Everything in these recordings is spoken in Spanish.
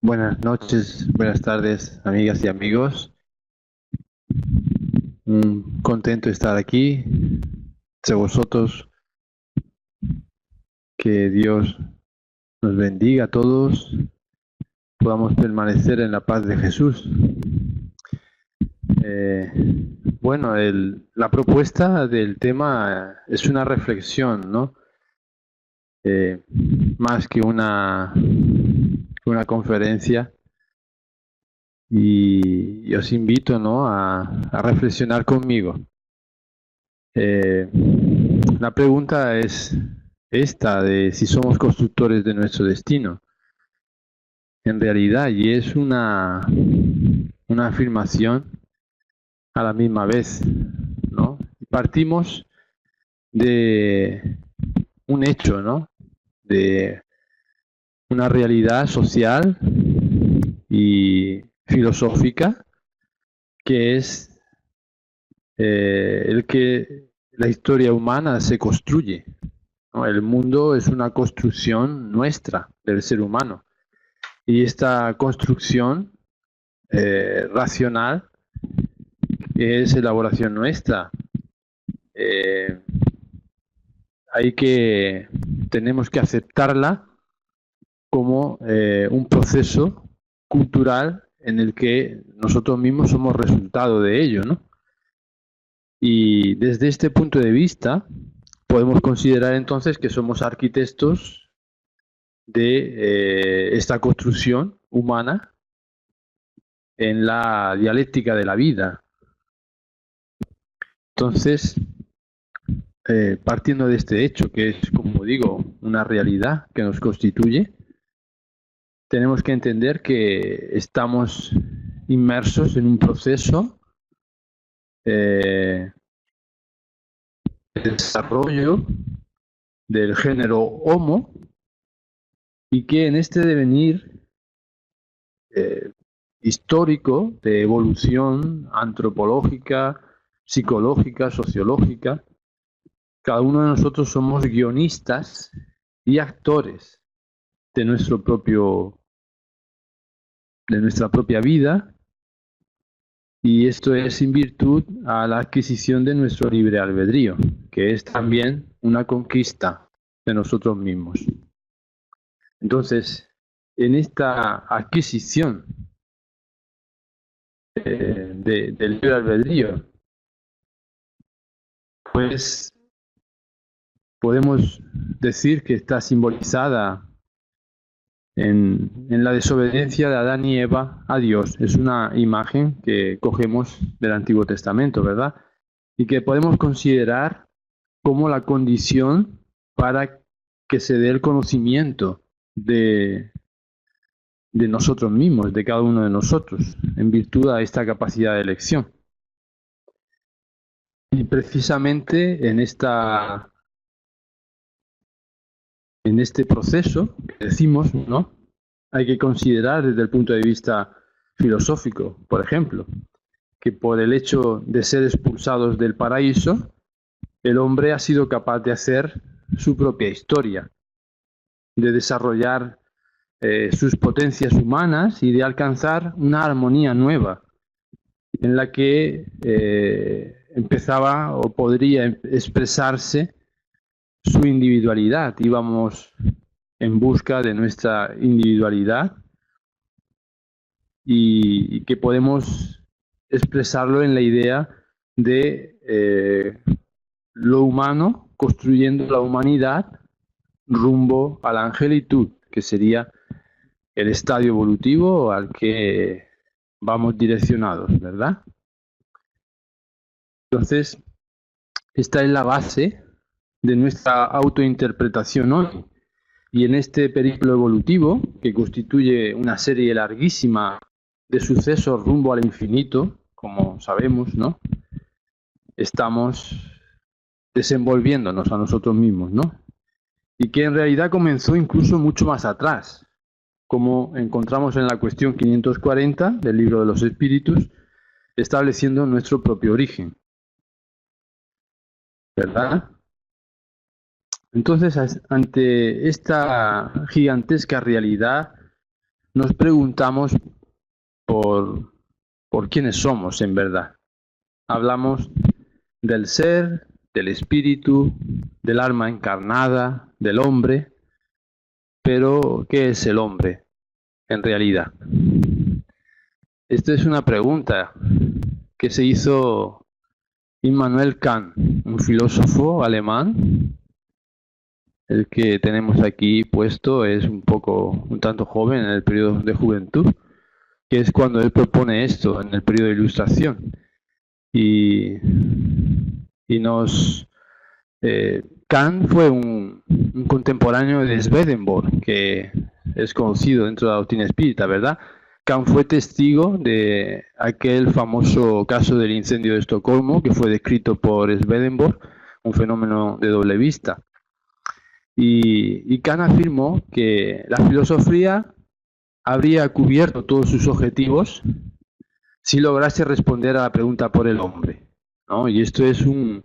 Buenas noches, buenas tardes, amigas y amigos. Contento de estar aquí. De vosotros, que Dios nos bendiga a todos, podamos permanecer en la paz de Jesús. Eh, bueno, la propuesta del tema es una reflexión, ¿no? Más que una conferencia. Y os invito, ¿no?, a reflexionar conmigo. La pregunta es esta, de si somos constructores de nuestro destino. En realidad, y es una afirmación a la misma vez, ¿no? Partimos de un hecho, ¿no?, de una realidad social y filosófica, que es el que la historia humana se construye, ¿no? El mundo es una construcción nuestra, del ser humano. Y esta construcción racional es elaboración nuestra. Eh, tenemos que aceptarla como un proceso cultural en el que nosotros mismos somos resultado de ello, ¿no? Y desde este punto de vista, podemos considerar entonces que somos arquitectos de esta construcción humana en la dialéctica de la vida. Entonces, partiendo de este hecho, que es, como digo, una realidad que nos constituye, tenemos que entender que estamos inmersos en un proceso de desarrollo del género Homo, y que en este devenir histórico de evolución antropológica, psicológica, sociológica, cada uno de nosotros somos guionistas y actores de de nuestra propia vida, y esto es en virtud a la adquisición de nuestro libre albedrío, que es también una conquista de nosotros mismos. Entonces, en esta adquisición del libre albedrío, pues podemos decir que está simbolizada en la desobediencia de Adán y Eva a Dios. Es una imagen que cogemos del Antiguo Testamento, ¿verdad? Y que podemos considerar como la condición para que se dé el conocimiento de nosotros mismos, de cada uno de nosotros, en virtud a esta capacidad de elección. Y precisamente en este proceso que decimos, ¿no?, hay que considerar desde el punto de vista filosófico, por ejemplo, que por el hecho de ser expulsados del paraíso, el hombre ha sido capaz de hacer su propia historia, de desarrollar sus potencias humanas y de alcanzar una armonía nueva, en la que empezaba o podría expresarse su individualidad. Íbamos en busca de nuestra individualidad y que podemos expresarlo en la idea de lo humano construyendo la humanidad rumbo a la angelitud, que sería el estadio evolutivo al que vamos direccionados, ¿verdad? Entonces, esta es la base de nuestra autointerpretación hoy. Y en este periplo evolutivo, que constituye una serie larguísima de sucesos rumbo al infinito, como sabemos, ¿no?, estamos desenvolviéndonos a nosotros mismos, ¿no? Y que en realidad comenzó incluso mucho más atrás, como encontramos en la cuestión 540 del Libro de los Espíritus, estableciendo nuestro propio origen, ¿verdad? Entonces, ante esta gigantesca realidad, nos preguntamos por quiénes somos en verdad. Hablamos del ser, del espíritu, del alma encarnada, del hombre, pero ¿qué es el hombre en realidad? Esta es una pregunta que se hizo Immanuel Kant, un filósofo alemán. El que tenemos aquí puesto es un tanto joven en el periodo de juventud, que es cuando él propone esto, en el periodo de Ilustración. Y Kant fue un contemporáneo de Swedenborg, que es conocido dentro de la doctrina espírita, ¿verdad? Kant fue testigo de aquel famoso caso del incendio de Estocolmo, que fue descrito por Swedenborg, un fenómeno de doble vista. Y Kant afirmó que la filosofía habría cubierto todos sus objetivos si lograse responder a la pregunta por el hombre, ¿no? Y esto es un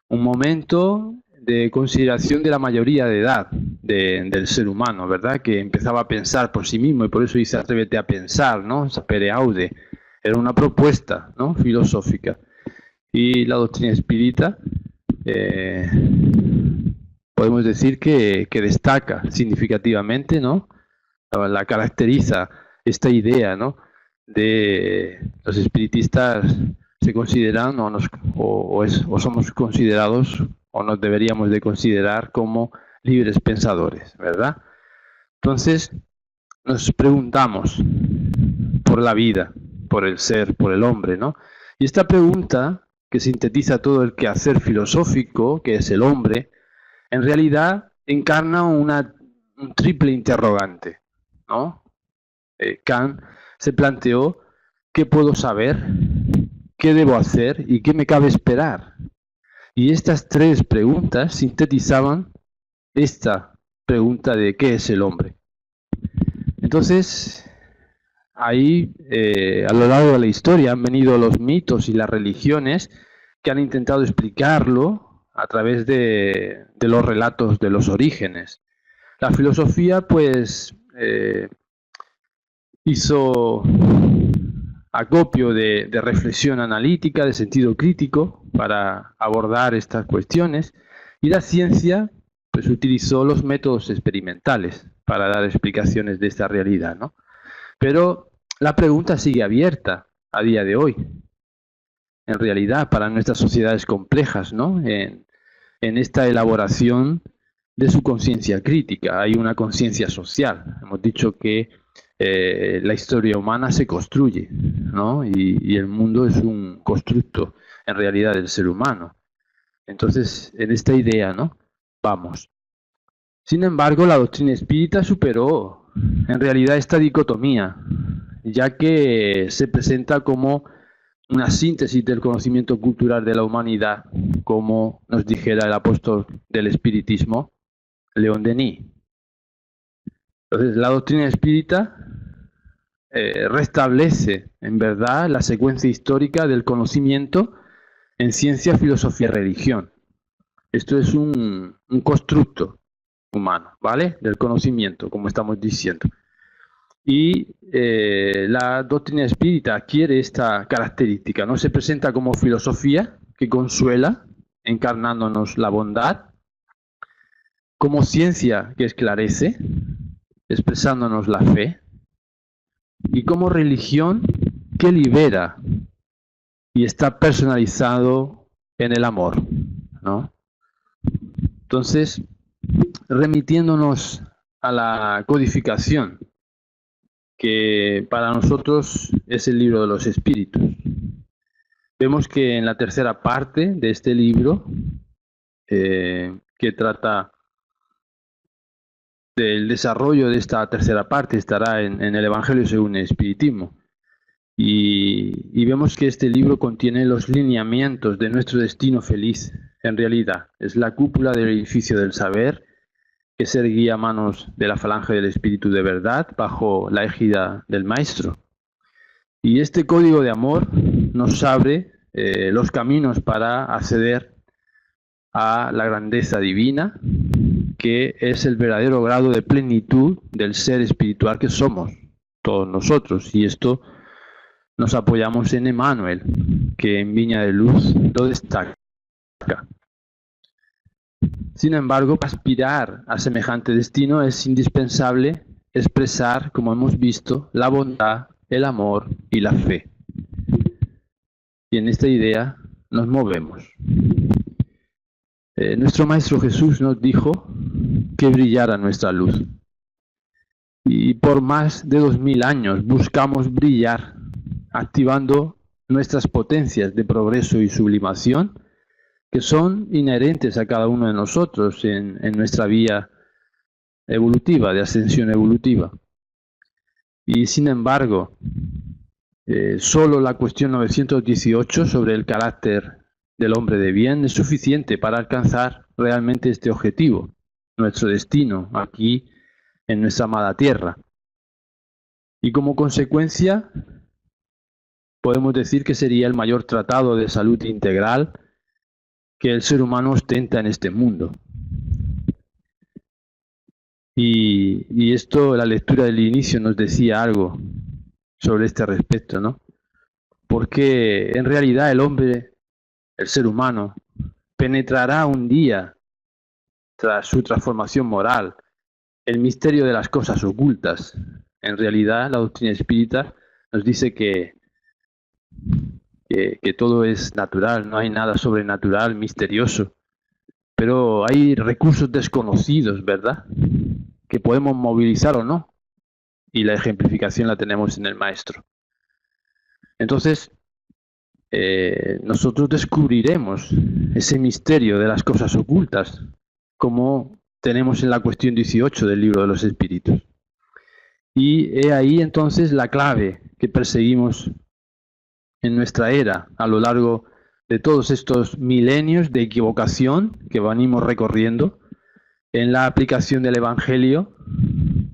momento de consideración de la mayoría de edad del ser humano, ¿verdad? Que empezaba a pensar por sí mismo, y por eso dice atrévete a pensar, ¿no? Sapere aude. Era una propuesta, ¿no?, filosófica. Y la doctrina espírita podemos decir que destaca significativamente, ¿no? La caracteriza esta idea, ¿no?, de los espiritistas se consideran o somos considerados o nos deberíamos de considerar como libres pensadores, ¿verdad? Entonces nos preguntamos por la vida, por el ser, por el hombre, ¿no? Y esta pregunta, que sintetiza todo el quehacer filosófico, que es el hombre, en realidad encarna un triple interrogante, ¿no? Kant se planteó: ¿qué puedo saber? ¿Qué debo hacer? ¿Y qué me cabe esperar? Y estas tres preguntas sintetizaban esta pregunta de ¿qué es el hombre? Entonces, ahí, a lo largo de la historia, han venido los mitos y las religiones que han intentado explicarlo a través de los relatos de los orígenes. La filosofía, pues, hizo acopio de reflexión analítica, de sentido crítico, para abordar estas cuestiones, y la ciencia, pues, utilizó los métodos experimentales para dar explicaciones de esta realidad, ¿no? Pero la pregunta sigue abierta a día de hoy, en realidad, para nuestras sociedades complejas, ¿no? En esta elaboración de su conciencia crítica. Hay una conciencia social. Hemos dicho que la historia humana se construye, ¿no? Y el mundo es un constructo, en realidad, del ser humano. Entonces, en esta idea, ¿no?, vamos. Sin embargo, la doctrina espírita superó, en realidad, esta dicotomía, ya que se presenta como una síntesis del conocimiento cultural de la humanidad, como nos dijera el apóstol del espiritismo, León Denis. Entonces, la doctrina espírita restablece, en verdad, la secuencia histórica del conocimiento en ciencia, filosofía y religión. Esto es un constructo humano, ¿vale?, del conocimiento, como estamos diciendo. Y la doctrina espírita adquiere esta característica, ¿no? Se presenta como filosofía que consuela, encarnándonos la bondad, como ciencia que esclarece, expresándonos la fe, y como religión que libera y está personalizado en el amor, ¿no? Entonces, remitiéndonos a la codificación, que para nosotros es el libro de los espíritus, vemos que en la tercera parte de este libro, que trata del desarrollo de esta tercera parte, estará en el Evangelio según el Espiritismo. Y vemos que este libro contiene los lineamientos de nuestro destino feliz. En realidad, es la cúpula del edificio del saber que se erguía a manos de la falange del Espíritu de verdad bajo la égida del Maestro. Y este código de amor nos abre los caminos para acceder a la grandeza divina, que es el verdadero grado de plenitud del ser espiritual que somos. todos nosotros. Y esto nos apoyamos en Emmanuel, que en Viña de Luz lo destaca. Sin embargo, para aspirar a semejante destino es indispensable expresar, como hemos visto, la bondad, el amor y la fe. Y en esta idea nos movemos. Nuestro Maestro Jesús nos dijo que brillara nuestra luz. Y por más de 2000 años buscamos brillar, activando nuestras potencias de progreso y sublimación, que son inherentes a cada uno de nosotros en nuestra vía evolutiva, de ascensión evolutiva. Y sin embargo, solo la cuestión 918 sobre el carácter del hombre de bien es suficiente para alcanzar realmente este objetivo, nuestro destino aquí en nuestra amada tierra. Y como consecuencia, podemos decir que sería el mayor tratado de salud integral que el ser humano ostenta en este mundo. Y esto, la lectura del inicio nos decía algo sobre este respecto, ¿no? Porque en realidad el hombre, el ser humano, penetrará un día, tras su transformación moral, el misterio de las cosas ocultas. En realidad, la doctrina espírita nos dice que todo es natural, no hay nada sobrenatural, misterioso. Pero hay recursos desconocidos, ¿verdad?, que podemos movilizar o no. Y la ejemplificación la tenemos en el Maestro. Entonces, nosotros descubriremos ese misterio de las cosas ocultas, como tenemos en la cuestión 18 del Libro de los Espíritus. Y he ahí entonces la clave que perseguimos en nuestra era, a lo largo de todos estos milenios de equivocación que venimos recorriendo en la aplicación del Evangelio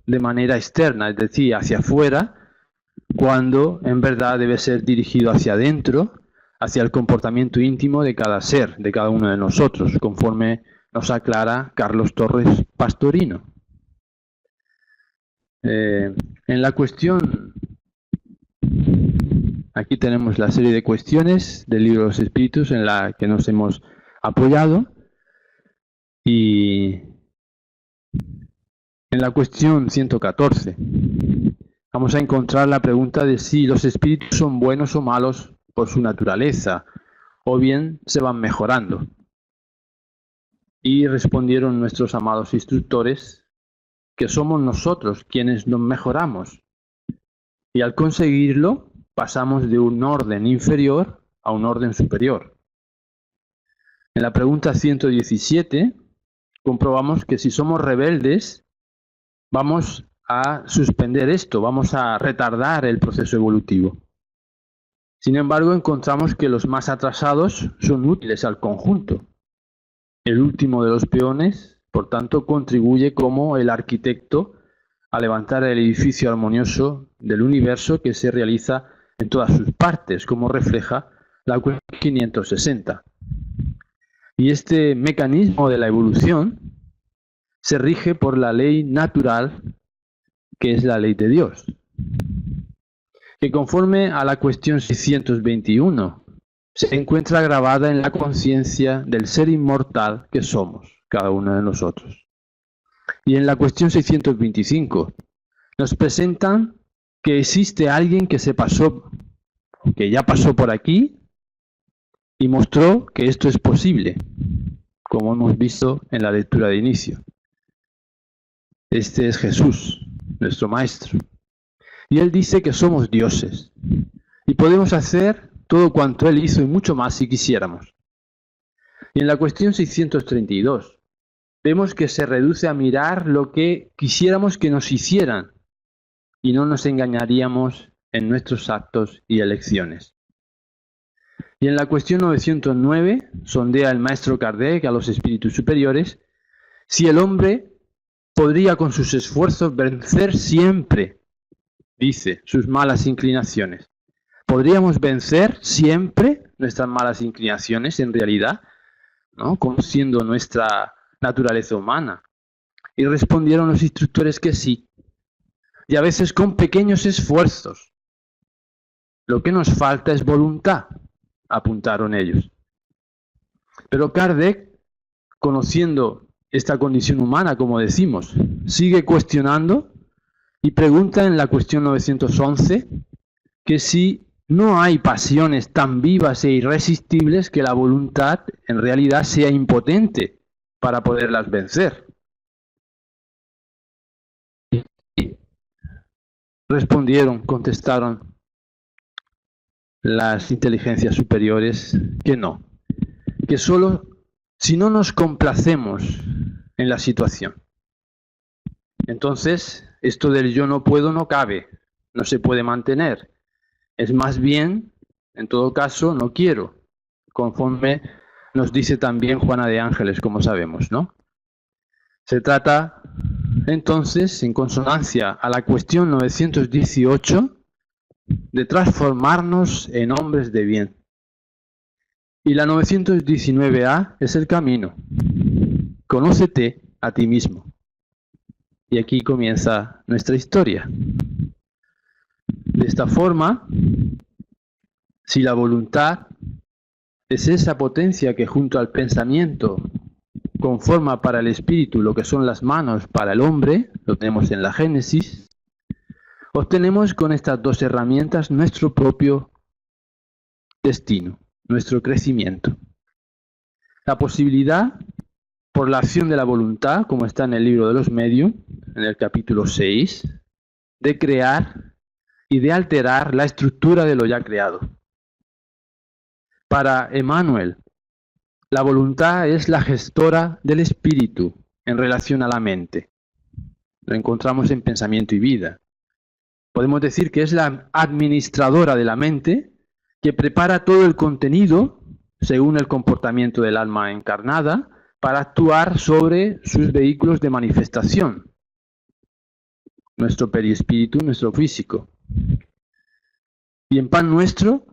de manera externa, es decir, hacia afuera, cuando en verdad debe ser dirigido hacia adentro, hacia el comportamiento íntimo de cada ser, de cada uno de nosotros, conforme nos aclara Carlos Torres Pastorino. En la cuestión, aquí tenemos la serie de cuestiones del Libro de los Espíritus en la que nos hemos apoyado, y en la cuestión 114 vamos a encontrar la pregunta de si los espíritus son buenos o malos por su naturaleza, o bien se van mejorando. Y respondieron nuestros amados instructores que somos nosotros quienes nos mejoramos. Y al conseguirlo, pasamos de un orden inferior a un orden superior. En la pregunta 117, comprobamos que si somos rebeldes, vamos a suspender esto, vamos a retardar el proceso evolutivo. Sin embargo, encontramos que los más atrasados son útiles al conjunto. El último de los peones, por tanto, contribuye como el arquitecto a levantar el edificio armonioso del universo que se realiza en todas sus partes, como refleja la cuestión 560. Y este mecanismo de la evolución se rige por la ley natural, que es la ley de Dios, que conforme a la cuestión 621 se encuentra grabada en la conciencia del ser inmortal que somos, cada uno de nosotros. Y en la cuestión 625 nos presentan que existe alguien que que ya pasó por aquí y mostró que esto es posible, como hemos visto en la lectura de inicio. Este es Jesús, nuestro Maestro. Y Él dice que somos dioses y podemos hacer todo cuanto Él hizo y mucho más si quisiéramos. Y en la cuestión 632 vemos que se reduce a mirar lo que quisiéramos que nos hicieran y no nos engañaríamos en nuestros actos y elecciones. Y en la cuestión 909 sondea el Maestro Kardec a los espíritus superiores si el hombre podría con sus esfuerzos vencer siempre, dice, sus malas inclinaciones. ¿Podríamos vencer siempre nuestras malas inclinaciones en realidad, ¿no?, conociendo nuestra naturaleza humana? Y respondieron los instructores que sí, y a veces con pequeños esfuerzos. Lo que nos falta es voluntad, apuntaron ellos. Pero Kardec, conociendo esta condición humana, como decimos, sigue cuestionando y pregunta en la cuestión 911 que si no hay pasiones tan vivas e irresistibles que la voluntad en realidad sea impotente para poderlas vencer. Y respondieron, contestaron las inteligencias superiores que no, que solo si no nos complacemos en la situación. Entonces, esto del yo no puedo no cabe, no se puede mantener. Es más bien, en todo caso, no quiero, conforme nos dice también Juana de Ángeles, como sabemos, ¿no? Se trata, entonces, en consonancia a la cuestión 918, de transformarnos en hombres de bien. Y la 919A es el camino. Conócete a ti mismo. Y aquí comienza nuestra historia. De esta forma, si la voluntad es esa potencia que junto al pensamiento conforma para el espíritu lo que son las manos para el hombre, lo tenemos en la Génesis, obtenemos con estas dos herramientas nuestro propio destino, nuestro crecimiento. La posibilidad, por la acción de la voluntad, como está en el libro de los Medium, en el capítulo 6, de crear y de alterar la estructura de lo ya creado. Para Emmanuel, la voluntad es la gestora del espíritu en relación a la mente. Lo encontramos en Pensamiento y Vida. Podemos decir que es la administradora de la mente que prepara todo el contenido, según el comportamiento del alma encarnada, para actuar sobre sus vehículos de manifestación. Nuestro perispíritu, nuestro físico. Y en Pan Nuestro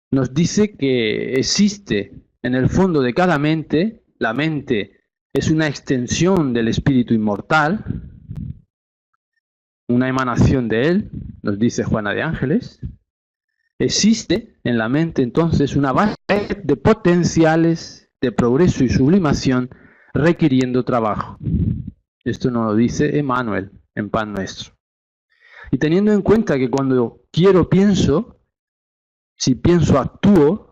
nos dice que existe en el fondo de cada mente, la mente es una extensión del espíritu inmortal, una emanación de él, nos dice Juana de Ángeles. Existe en la mente entonces una base de potenciales de progreso y sublimación requiriendo trabajo. Esto nos lo dice Emmanuel en Pan Nuestro. Y teniendo en cuenta que cuando quiero pienso, si pienso actúo,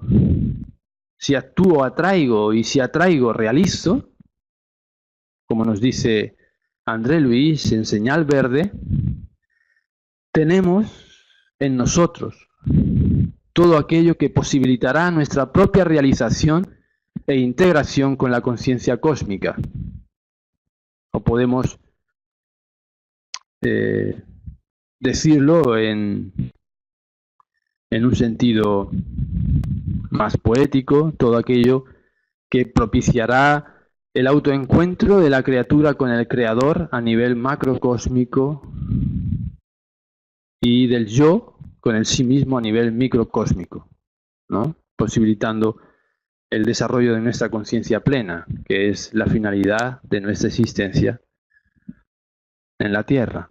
si actúo atraigo y si atraigo realizo, como nos dice André Luis en Señal Verde, tenemos en nosotros todo aquello que posibilitará nuestra propia realización e integración con la conciencia cósmica. O podemos decirlo en un sentido más poético, todo aquello que propiciará el autoencuentro de la criatura con el Creador a nivel macrocósmico y del yo con el sí mismo a nivel microcósmico, ¿no? Posibilitando el desarrollo de nuestra conciencia plena, que es la finalidad de nuestra existencia en la Tierra.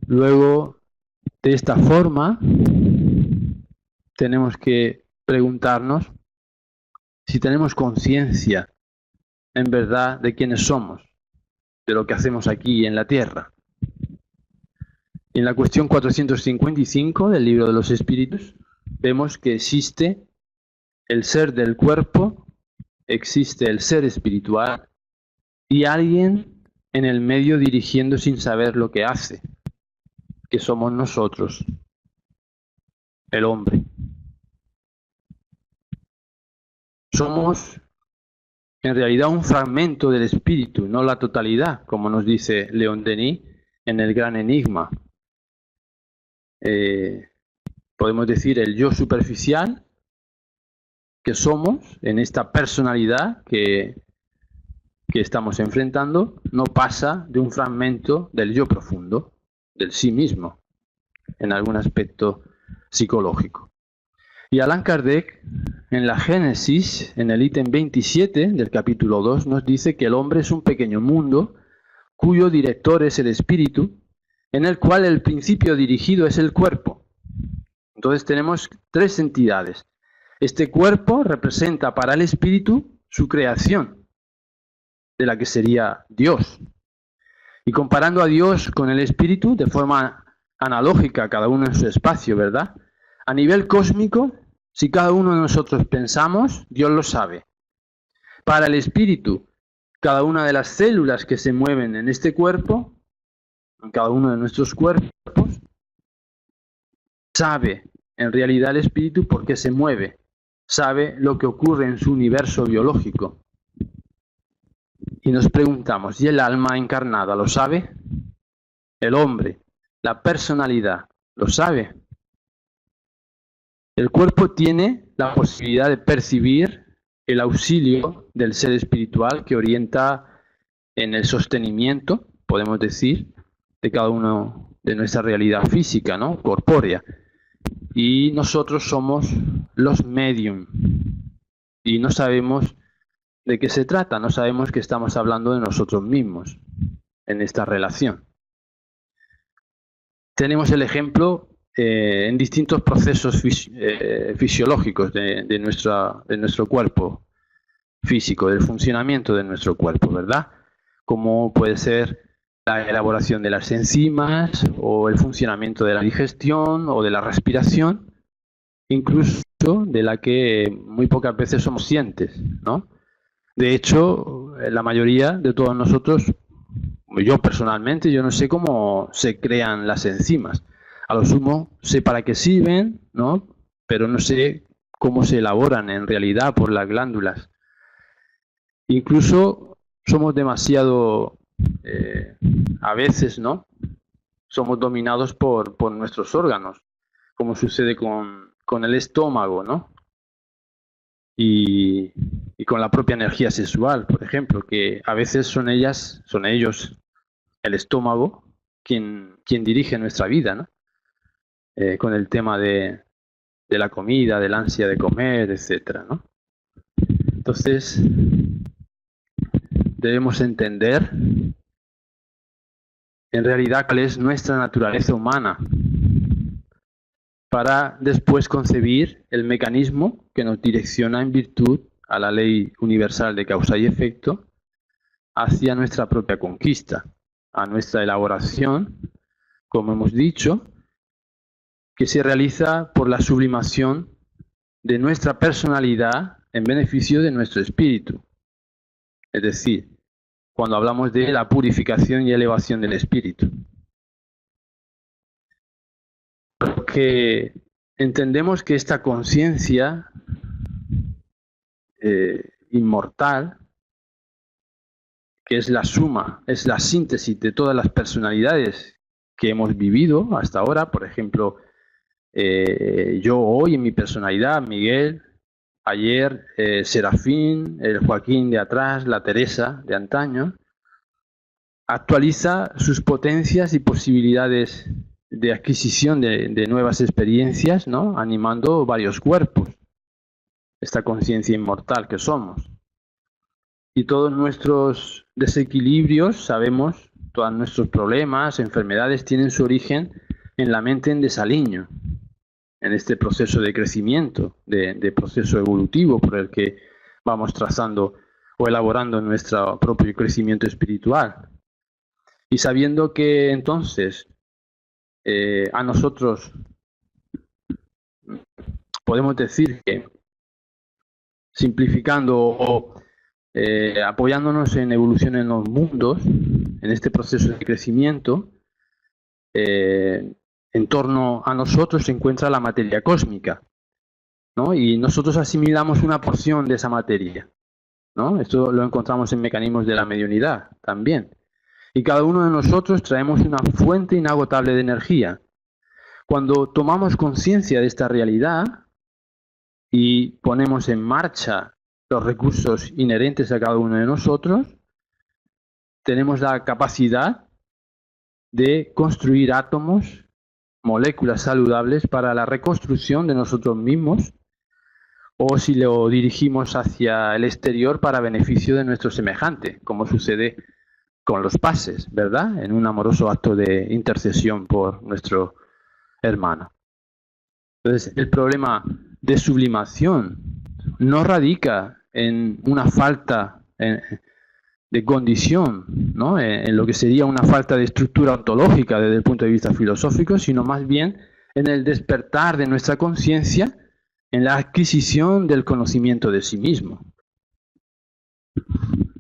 Luego, de esta forma, tenemos que preguntarnos si tenemos conciencia en verdad de quiénes somos, de lo que hacemos aquí en la Tierra. En la cuestión 455 del Libro de los Espíritus vemos que existe el ser del cuerpo, existe el ser espiritual y alguien en el medio dirigiendo sin saber lo que hace, que somos nosotros, el hombre. Somos en realidad un fragmento del espíritu, no la totalidad, como nos dice León Denis en El Gran Enigma. Podemos decir el yo superficial que somos en esta personalidad que estamos enfrentando, no pasa de un fragmento del yo profundo, del sí mismo, en algún aspecto psicológico. Y Allan Kardec, en la Génesis, en el ítem 27 del capítulo 2, nos dice que el hombre es un pequeño mundo cuyo director es el espíritu, en el cual el principio dirigido es el cuerpo. Entonces tenemos tres entidades. Este cuerpo representa para el espíritu su creación, de la que sería Dios. Y comparando a Dios con el espíritu de forma analógica, cada uno en su espacio, ¿verdad? A nivel cósmico, si cada uno de nosotros pensamos, Dios lo sabe. Para el espíritu, cada una de las células que se mueven en este cuerpo, en cada uno de nuestros cuerpos, sabe en realidad el espíritu por qué se mueve, sabe lo que ocurre en su universo biológico. Y nos preguntamos, ¿y el alma encarnada lo sabe? El hombre, la personalidad, ¿lo sabe? El cuerpo tiene la posibilidad de percibir el auxilio del ser espiritual que orienta en el sostenimiento, podemos decir, de cada uno de nuestra realidad física, ¿no? Corpórea. Y nosotros somos los medium. Y no sabemos de qué se trata, no sabemos que estamos hablando de nosotros mismos en esta relación. Tenemos el ejemplo en distintos procesos fisiológicos de nuestro cuerpo físico, del funcionamiento de nuestro cuerpo, ¿verdad? Como puede ser la elaboración de las enzimas, o el funcionamiento de la digestión, o de la respiración, incluso de la que muy pocas veces somos conscientes, ¿no? De hecho, la mayoría de todos nosotros, yo personalmente, yo no sé cómo se crean las enzimas. A lo sumo sé para qué sirven, ¿no? Pero no sé cómo se elaboran en realidad por las glándulas. Incluso somos demasiado, a veces, ¿no? Somos dominados por nuestros órganos, como sucede con el estómago, ¿no? Y con la propia energía sexual, por ejemplo, que a veces son ellos, el estómago, quien dirige nuestra vida, ¿no? Con el tema de la comida, del ansia de comer, etcétera, ¿no? Entonces, debemos entender en realidad cuál es nuestra naturaleza humana, para después concebir el mecanismo que nos direcciona en virtud a la ley universal de causa y efecto hacia nuestra propia conquista, a nuestra elaboración, como hemos dicho, que se realiza por la sublimación de nuestra personalidad en beneficio de nuestro espíritu. Es decir, cuando hablamos de la purificación y elevación del espíritu. Porque entendemos que esta conciencia inmortal, que es la suma, es la síntesis de todas las personalidades que hemos vivido hasta ahora, por ejemplo, yo hoy en mi personalidad, Miguel, ayer Serafín, el Joaquín de atrás, la Teresa de antaño, actualiza sus potencias y posibilidades de adquisición de nuevas experiencias, ¿no? Animando varios cuerpos, esta conciencia inmortal que somos. Y todos nuestros desequilibrios, sabemos, todos nuestros problemas, enfermedades, tienen su origen en la mente en desaliño, en este proceso de crecimiento, de proceso evolutivo por el que vamos trazando o elaborando nuestro propio crecimiento espiritual. Y sabiendo que entonces a nosotros podemos decir que, simplificando o apoyándonos en evolución en los mundos, en este proceso de crecimiento, en torno a nosotros se encuentra la materia cósmica, ¿no? Y nosotros asimilamos una porción de esa materia, ¿no? Esto lo encontramos en mecanismos de la mediunidad también. Y cada uno de nosotros traemos una fuente inagotable de energía. Cuando tomamos conciencia de esta realidad y ponemos en marcha los recursos inherentes a cada uno de nosotros, tenemos la capacidad de construir átomos, moléculas saludables para la reconstrucción de nosotros mismos, o si lo dirigimos hacia el exterior para beneficio de nuestro semejante, como sucede con los pases, ¿verdad? En un amoroso acto de intercesión por nuestro hermano. Entonces, el problema de sublimación no radica en una falta de condición, ¿no? En lo que sería una falta de estructura ontológica desde el punto de vista filosófico, sino más bien en el despertar de nuestra conciencia, en la adquisición del conocimiento de sí mismo.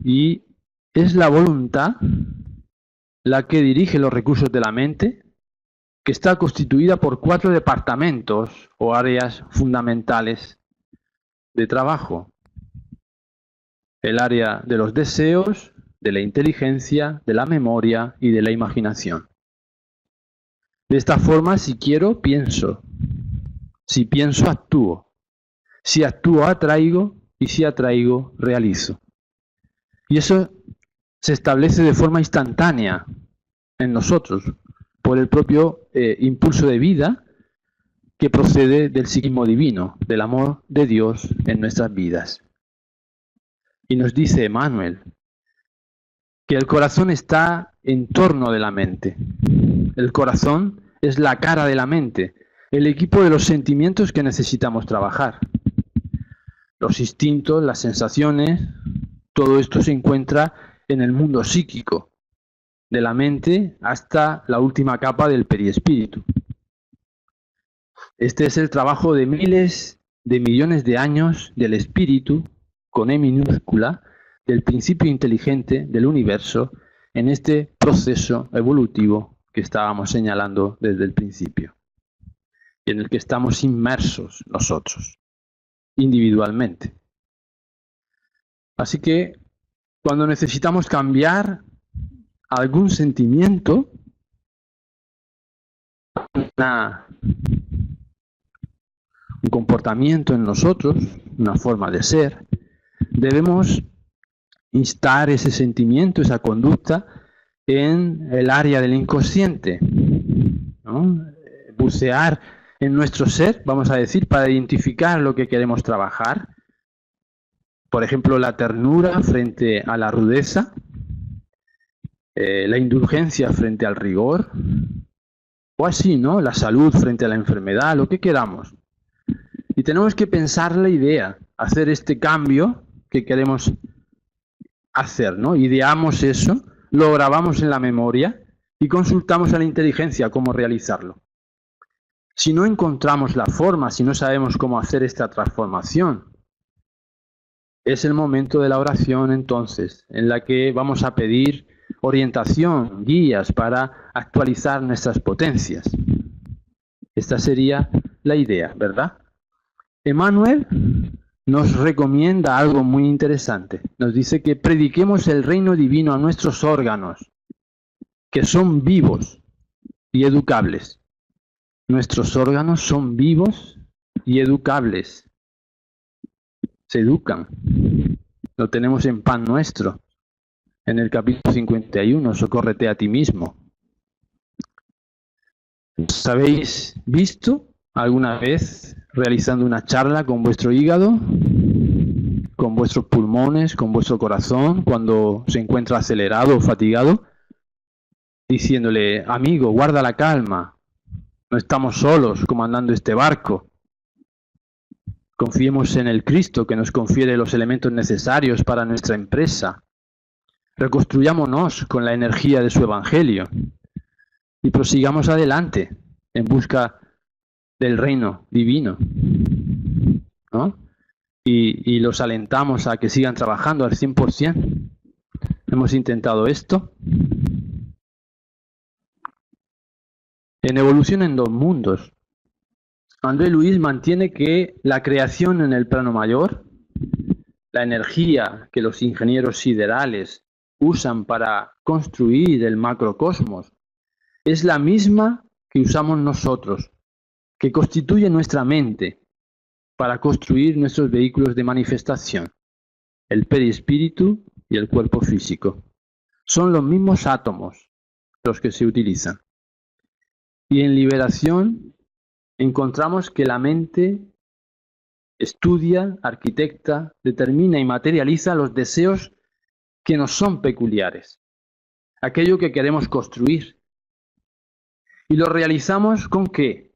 Y es la voluntad la que dirige los recursos de la mente, que está constituida por 4 departamentos o áreas fundamentales de trabajo. El área de los deseos, de la inteligencia, de la memoria y de la imaginación. De esta forma, si quiero, pienso. Si pienso, actúo. Si actúo, atraigo. Y si atraigo, realizo. Y eso se establece de forma instantánea en nosotros, por el propio impulso de vida que procede del psiquismo divino, del amor de Dios en nuestras vidas. Y nos dice Emmanuel que el corazón está en torno de la mente. El corazón es la cara de la mente, el equipo de los sentimientos que necesitamos trabajar. Los instintos, las sensaciones, todo esto se encuentra en el mundo psíquico, de la mente hasta la última capa del perispíritu. Este es el trabajo de miles de millones de años del espíritu, con E minúscula, del principio inteligente del universo, en este proceso evolutivo que estábamos señalando desde el principio, y en el que estamos inmersos nosotros, individualmente. Así que, cuando necesitamos cambiar algún sentimiento, un comportamiento en nosotros, una forma de ser, debemos instar ese sentimiento, esa conducta, en el área del inconsciente, ¿no? Bucear en nuestro ser, vamos a decir, para identificar lo que queremos trabajar. Por ejemplo, la ternura frente a la rudeza, la indulgencia frente al rigor, o así, ¿no? La salud frente a la enfermedad, lo que queramos. Y tenemos que pensar la idea, hacer este cambio que queremos hacer, ¿no? Ideamos eso, lo grabamos en la memoria y consultamos a la inteligencia cómo realizarlo. Si no encontramos la forma, si no sabemos cómo hacer esta transformación, es el momento de la oración entonces, en la que vamos a pedir orientación, guías para actualizar nuestras potencias. Esta sería la idea, ¿verdad? Emmanuel nos recomienda algo muy interesante. Nos dice que prediquemos el reino divino a nuestros órganos, que son vivos y educables. Nuestros órganos son vivos y educables. Se educan. Lo tenemos en Pan Nuestro, en el capítulo 51, socórrete a ti mismo. ¿Os habéis visto alguna vez realizando una charla con vuestro hígado, con vuestros pulmones, con vuestro corazón, cuando se encuentra acelerado o fatigado, diciéndole, amigo, guarda la calma, no estamos solos comandando este barco, confiemos en el Cristo que nos confiere los elementos necesarios para nuestra empresa, reconstruyámonos con la energía de su Evangelio y prosigamos adelante en busca del reino divino, ¿no? Y los alentamos a que sigan trabajando al 100%. Hemos intentado esto. En Evolución en dos mundos, André Luis mantiene que la creación en el plano mayor, la energía que los ingenieros siderales usan para construir el macrocosmos, es la misma que usamos nosotros, que constituye nuestra mente para construir nuestros vehículos de manifestación, el perispíritu y el cuerpo físico. Son los mismos átomos los que se utilizan. Y en liberación encontramos que la mente estudia, arquitecta, determina y materializa los deseos que nos son peculiares. aquello que queremos construir. ¿Y lo realizamos con qué?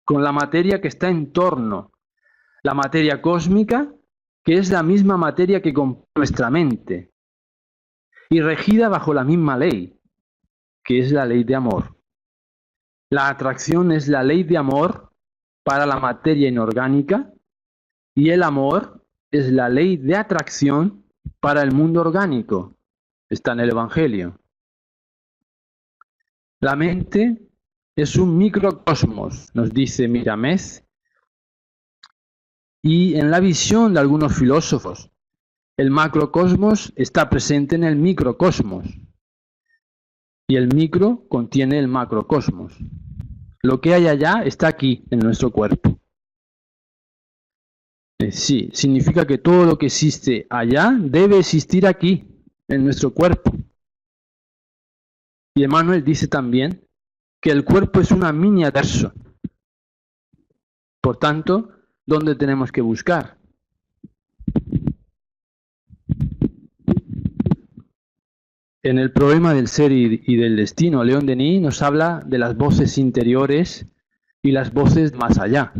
Con la materia que está en torno, la materia cósmica, que es la misma materia que compone nuestra mente, y regida bajo la misma ley, que es la ley de amor. La atracción es la ley de amor para la materia inorgánica, y el amor es la ley de atracción para el mundo orgánico. Está en el Evangelio. La mente es un microcosmos, nos dice Miramés, y en la visión de algunos filósofos, el macrocosmos está presente en el microcosmos, y el micro contiene el macrocosmos. Lo que hay allá está aquí, en nuestro cuerpo. Sí, significa que todo lo que existe allá debe existir aquí, en nuestro cuerpo. Y Emmanuel dice también que el cuerpo es una miniatura. Por tanto, ¿dónde tenemos que buscar? En el problema del ser y del destino, León Denis nos habla de las voces interiores y las voces más allá.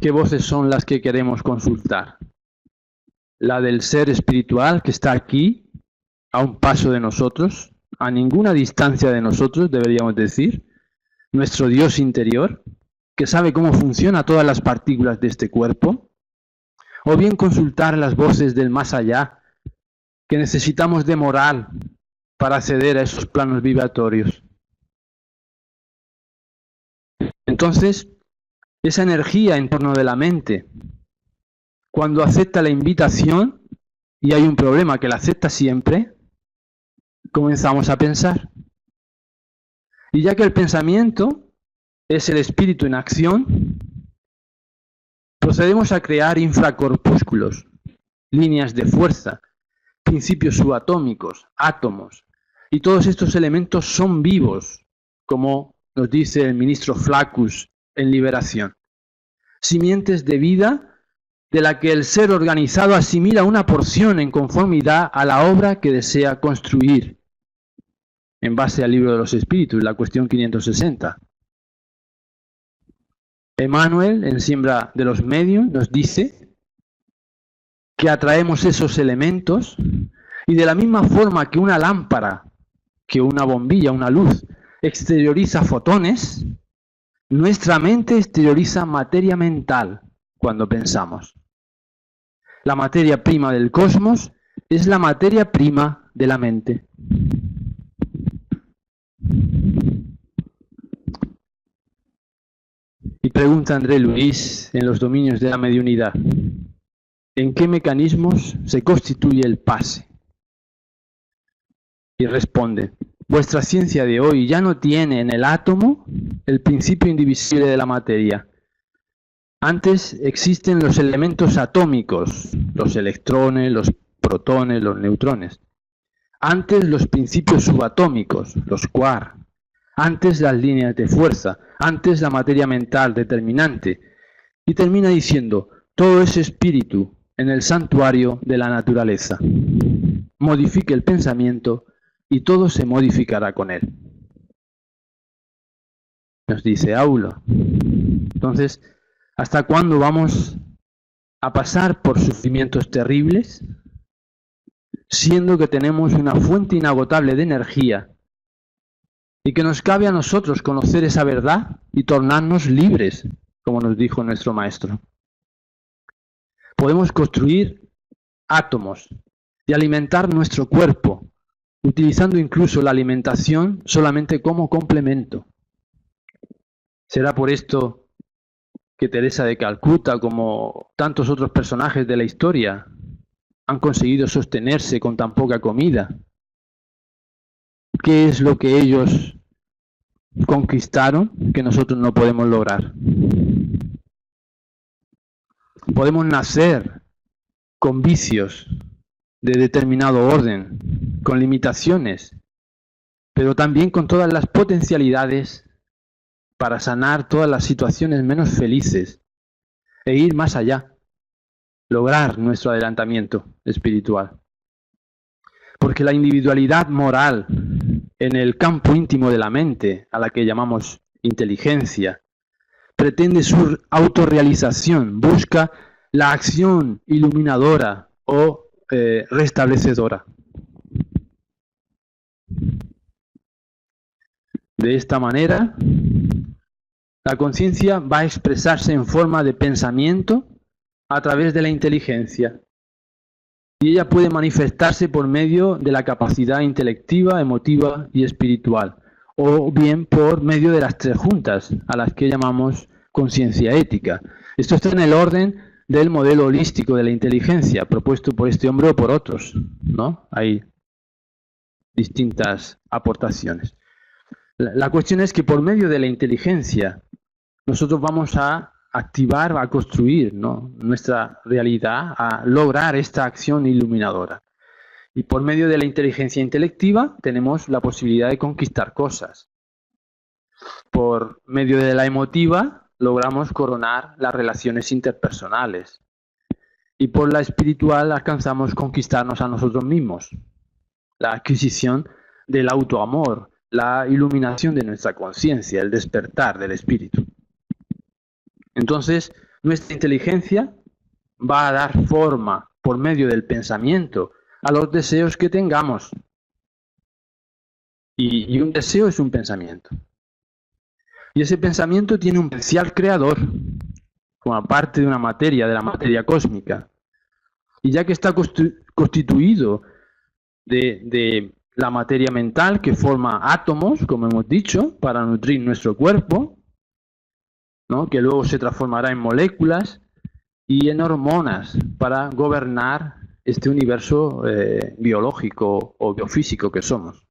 ¿Qué voces son las que queremos consultar? La del ser espiritual que está aquí, a un paso de nosotros, a ninguna distancia de nosotros, deberíamos decir, nuestro Dios interior, que sabe cómo funcionan todas las partículas de este cuerpo, o bien consultar las voces del más allá, que necesitamos de moral para acceder a esos planos vibratorios. Entonces, esa energía en torno de la mente, cuando acepta la invitación, y hay un problema que la acepta siempre, comenzamos a pensar. Y ya que el pensamiento es el espíritu en acción, procedemos a crear infracorpúsculos, líneas de fuerza, principios subatómicos, átomos, y todos estos elementos son vivos, como nos dice el ministro Flaccus en Liberación. Simientes de vida de la que el ser organizado asimila una porción en conformidad a la obra que desea construir, en base al Libro de los Espíritus, la cuestión 560. Emmanuel, en Siembra de los Medios, nos dice que atraemos esos elementos y de la misma forma que una lámpara, que una bombilla, una luz, exterioriza fotones, nuestra mente exterioriza materia mental cuando pensamos. La materia prima del cosmos es la materia prima de la mente. Y pregunta André Luis en los dominios de la mediunidad, ¿en qué mecanismos se constituye el pase? Y responde, vuestra ciencia de hoy ya no tiene en el átomo el principio indivisible de la materia. Antes existen los elementos atómicos, los electrones, los protones, los neutrones. Antes los principios subatómicos, los quarks. Antes las líneas de fuerza. Antes la materia mental determinante. Y termina diciendo, todo es espíritu en el santuario de la naturaleza. Modifique el pensamiento y todo se modificará con él. Nos dice Aulo. Entonces, ¿hasta cuándo vamos a pasar por sufrimientos terribles? Siendo que tenemos una fuente inagotable de energía y que nos cabe a nosotros conocer esa verdad y tornarnos libres, como nos dijo nuestro maestro. Podemos construir átomos y alimentar nuestro cuerpo, utilizando incluso la alimentación solamente como complemento. Será por esto que Teresa de Calcuta, como tantos otros personajes de la historia, han conseguido sostenerse con tan poca comida. ¿Qué es lo que ellos conquistaron que nosotros no podemos lograr? Podemos nacer con vicios de determinado orden, con limitaciones, pero también con todas las potencialidades para sanar todas las situaciones menos felices e ir más allá, lograr nuestro adelantamiento espiritual. Porque la individualidad moral en el campo íntimo de la mente, a la que llamamos inteligencia, pretende su autorrealización, busca la acción iluminadora o restablecedora. De esta manera, la conciencia va a expresarse en forma de pensamiento a través de la inteligencia. Y ella puede manifestarse por medio de la capacidad intelectiva, emotiva y espiritual, o bien por medio de las tres juntas, a las que llamamos conciencia ética. Esto está en el orden del modelo holístico de la inteligencia, propuesto por este hombre o por otros, ¿no? Hay distintas aportaciones. La cuestión es que por medio de la inteligencia nosotros vamos a activar, a construir, ¿no?, nuestra realidad, a lograr esta acción iluminadora. Y por medio de la inteligencia intelectiva tenemos la posibilidad de conquistar cosas. Por medio de la emotiva logramos coronar las relaciones interpersonales. Y por la espiritual alcanzamos conquistarnos a nosotros mismos. La adquisición del autoamor, la iluminación de nuestra conciencia, el despertar del espíritu. Entonces, nuestra inteligencia va a dar forma, por medio del pensamiento, a los deseos que tengamos. Y un deseo es un pensamiento. Y ese pensamiento tiene un potencial creador, como parte de una materia, de la materia cósmica. Y ya que está constituido de la materia mental, que forma átomos, como hemos dicho, para nutrir nuestro cuerpo, ¿no?, que luego se transformará en moléculas y en hormonas para gobernar este universo biológico o biofísico que somos.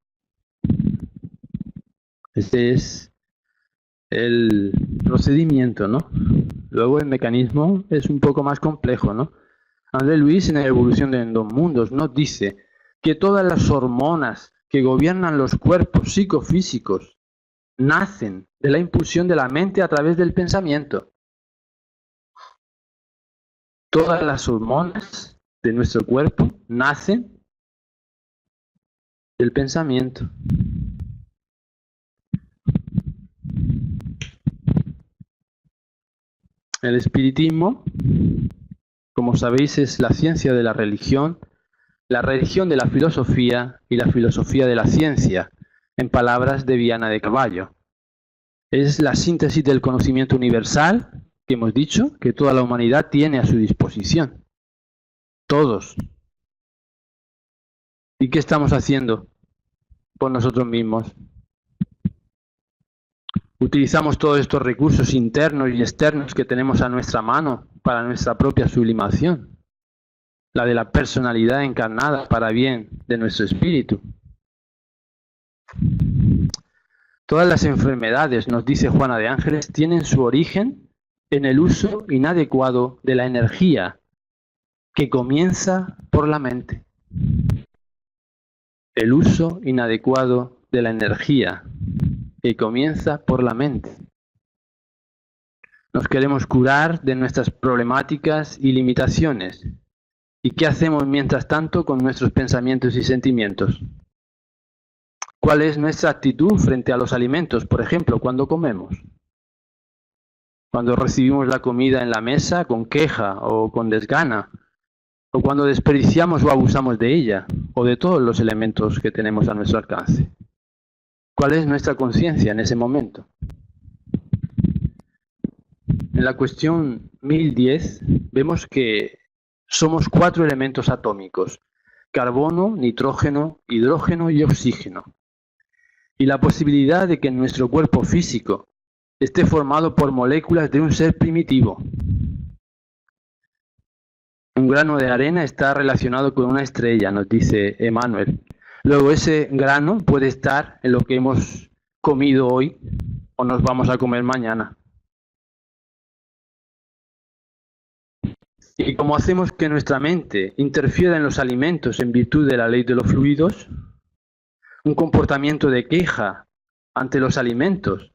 Este es el procedimiento, ¿no? Luego el mecanismo es un poco más complejo, ¿no? André Luis, en la Evolución de dos Mundos, nos dice que todas las hormonas que gobiernan los cuerpos psicofísicos nacen de la impulsión de la mente a través del pensamiento. Todas las hormonas de nuestro cuerpo nacen del pensamiento. El espiritismo, como sabéis, es la ciencia de la religión de la filosofía y la filosofía de la ciencia, en palabras de Viana de Carvalho. Es la síntesis del conocimiento universal que hemos dicho que toda la humanidad tiene a su disposición. Todos. ¿Y qué estamos haciendo por nosotros mismos? Utilizamos todos estos recursos internos y externos que tenemos a nuestra mano para nuestra propia sublimación, la de la personalidad encarnada para bien de nuestro espíritu. Todas las enfermedades, nos dice Juana de Ángeles, tienen su origen en el uso inadecuado de la energía que comienza por la mente. El uso inadecuado de la energía que comienza por la mente. Nos queremos curar de nuestras problemáticas y limitaciones. ¿Y qué hacemos mientras tanto con nuestros pensamientos y sentimientos? ¿Cuál es nuestra actitud frente a los alimentos, por ejemplo, cuando comemos? Cuando recibimos la comida en la mesa con queja o con desgana, o cuando desperdiciamos o abusamos de ella, o de todos los elementos que tenemos a nuestro alcance. ¿Cuál es nuestra conciencia en ese momento? En la cuestión 1010 vemos que somos 4 elementos atómicos: carbono, nitrógeno, hidrógeno y oxígeno. Y la posibilidad de que nuestro cuerpo físico esté formado por moléculas de un ser primitivo. Un grano de arena está relacionado con una estrella, nos dice Emmanuel. Luego ese grano puede estar en lo que hemos comido hoy o nos vamos a comer mañana. Y como hacemos que nuestra mente interfiera en los alimentos en virtud de la ley de los fluidos, un comportamiento de queja ante los alimentos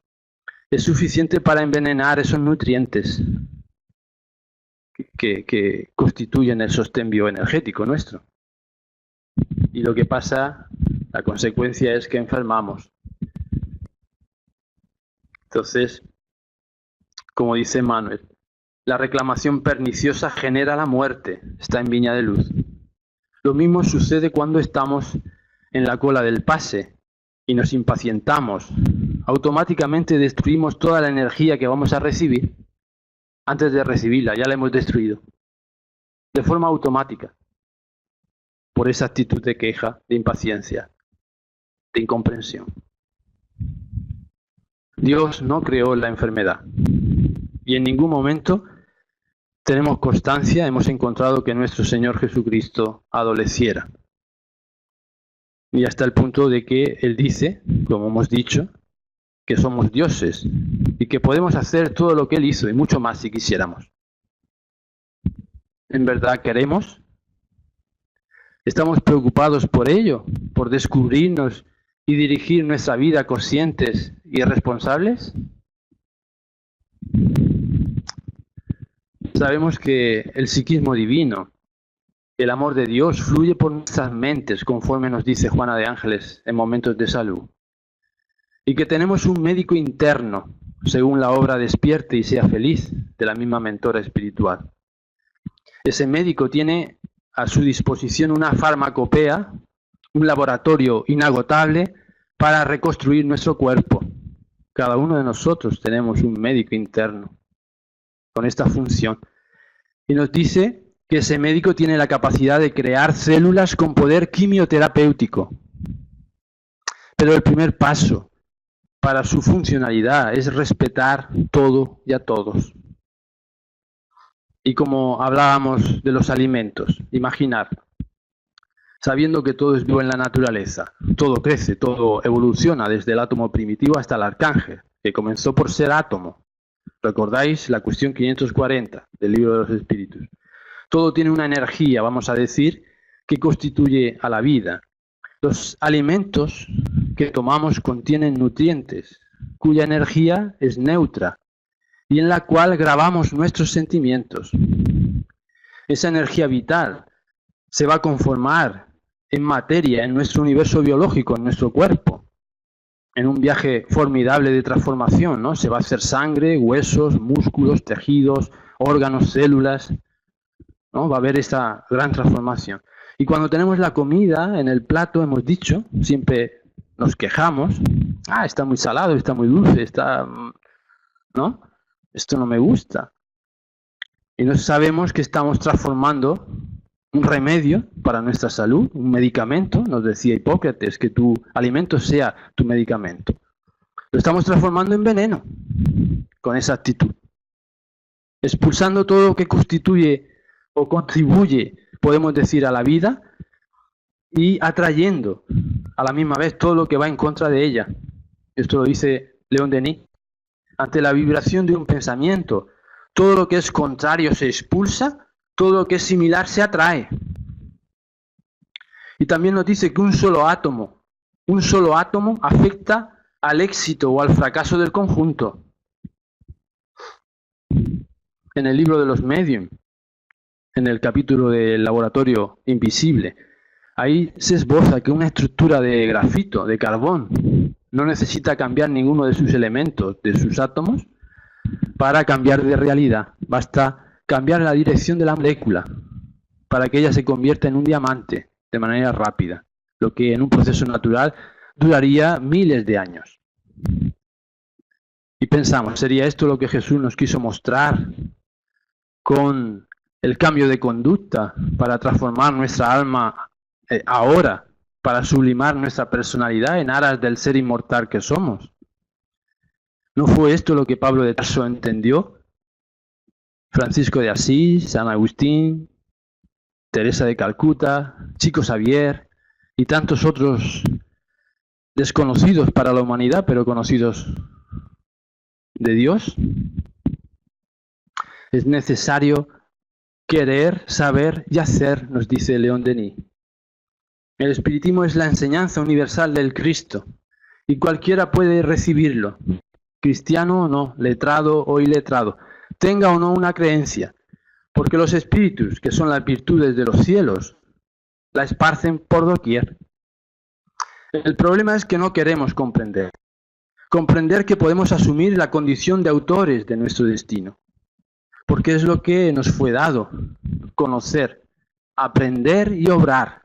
es suficiente para envenenar esos nutrientes que constituyen el sostén bioenergético nuestro. Y lo que pasa, la consecuencia es que enfermamos. Entonces, como dice Manuel, la reclamación perniciosa genera la muerte. Está en Viña de Luz. Lo mismo sucede cuando estamos en la cola del pase y nos impacientamos. Automáticamente destruimos toda la energía que vamos a recibir. Antes de recibirla, ya la hemos destruido. De forma automática. Por esa actitud de queja, de impaciencia, de incomprensión. Dios no creó la enfermedad. Y en ningún momento tenemos constancia, hemos encontrado que nuestro Señor Jesucristo adoleciera. Y hasta el punto de que Él dice, como hemos dicho, que somos dioses y que podemos hacer todo lo que Él hizo y mucho más si quisiéramos. ¿En verdad queremos? ¿Estamos preocupados por ello? ¿Por descubrirnos y dirigir nuestra vida conscientes y responsables? Sabemos que el psiquismo divino, el amor de Dios, fluye por nuestras mentes, conforme nos dice Juana de Ángeles en momentos de salud. Y que tenemos un médico interno, según la obra Despierte y sea feliz, de la misma mentora espiritual. Ese médico tiene a su disposición una farmacopea, un laboratorio inagotable para reconstruir nuestro cuerpo. Cada uno de nosotros tenemos un médico interno con esta función. Y nos dice que ese médico tiene la capacidad de crear células con poder quimioterapéutico. Pero el primer paso para su funcionalidad es respetar todo y a todos. Y como hablábamos de los alimentos, imaginar, sabiendo que todo es vivo en la naturaleza, todo crece, todo evoluciona desde el átomo primitivo hasta el arcángel, que comenzó por ser átomo. ¿Recordáis la cuestión 540 del Libro de los Espíritus? Todo tiene una energía, vamos a decir, que constituye a la vida. Los alimentos que tomamos contienen nutrientes, cuya energía es neutra y en la cual grabamos nuestros sentimientos. Esa energía vital se va a conformar en materia, en nuestro universo biológico, en nuestro cuerpo, en un viaje formidable de transformación, ¿no? Se va a hacer sangre, huesos, músculos, tejidos, órganos, células, ¿no? Va a haber esta gran transformación. Y cuando tenemos la comida en el plato, hemos dicho, siempre nos quejamos, está muy salado, está muy dulce, ¿no? Esto no me gusta. Y no sabemos que estamos transformando un remedio para nuestra salud, un medicamento, nos decía Hipócrates, que tu alimento sea tu medicamento. Lo estamos transformando en veneno, con esa actitud. Expulsando todo lo que constituye o contribuye, podemos decir, a la vida, y atrayendo a la misma vez todo lo que va en contra de ella. Esto lo dice León Denis. Ante la vibración de un pensamiento, todo lo que es contrario se expulsa, todo lo que es similar se atrae. Y también nos dice que un solo átomo afecta al éxito o al fracaso del conjunto. En el libro de los Medium, en el capítulo del laboratorio invisible, ahí se esboza que una estructura de grafito, de carbón, no necesita cambiar ninguno de sus elementos, de sus átomos, para cambiar de realidad. Basta cambiar la dirección de la molécula para que ella se convierta en un diamante de manera rápida, lo que en un proceso natural duraría miles de años. Y pensamos, ¿sería esto lo que Jesús nos quiso mostrar con el cambio de conducta para transformar nuestra alma ahora, para sublimar nuestra personalidad en aras del ser inmortal que somos? ¿No fue esto lo que Pablo de Tarso entendió? Francisco de Asís, San Agustín, Teresa de Calcuta, Chico Xavier y tantos otros desconocidos para la humanidad, pero conocidos de Dios. Es necesario querer, saber y hacer, nos dice León Denis. El espiritismo es la enseñanza universal del Cristo y cualquiera puede recibirlo, cristiano o no, letrado o iletrado, tenga o no una creencia, porque los espíritus, que son las virtudes de los cielos, la esparcen por doquier. El problema es que no queremos comprender. Comprender que podemos asumir la condición de autores de nuestro destino. Porque es lo que nos fue dado, conocer, aprender y obrar.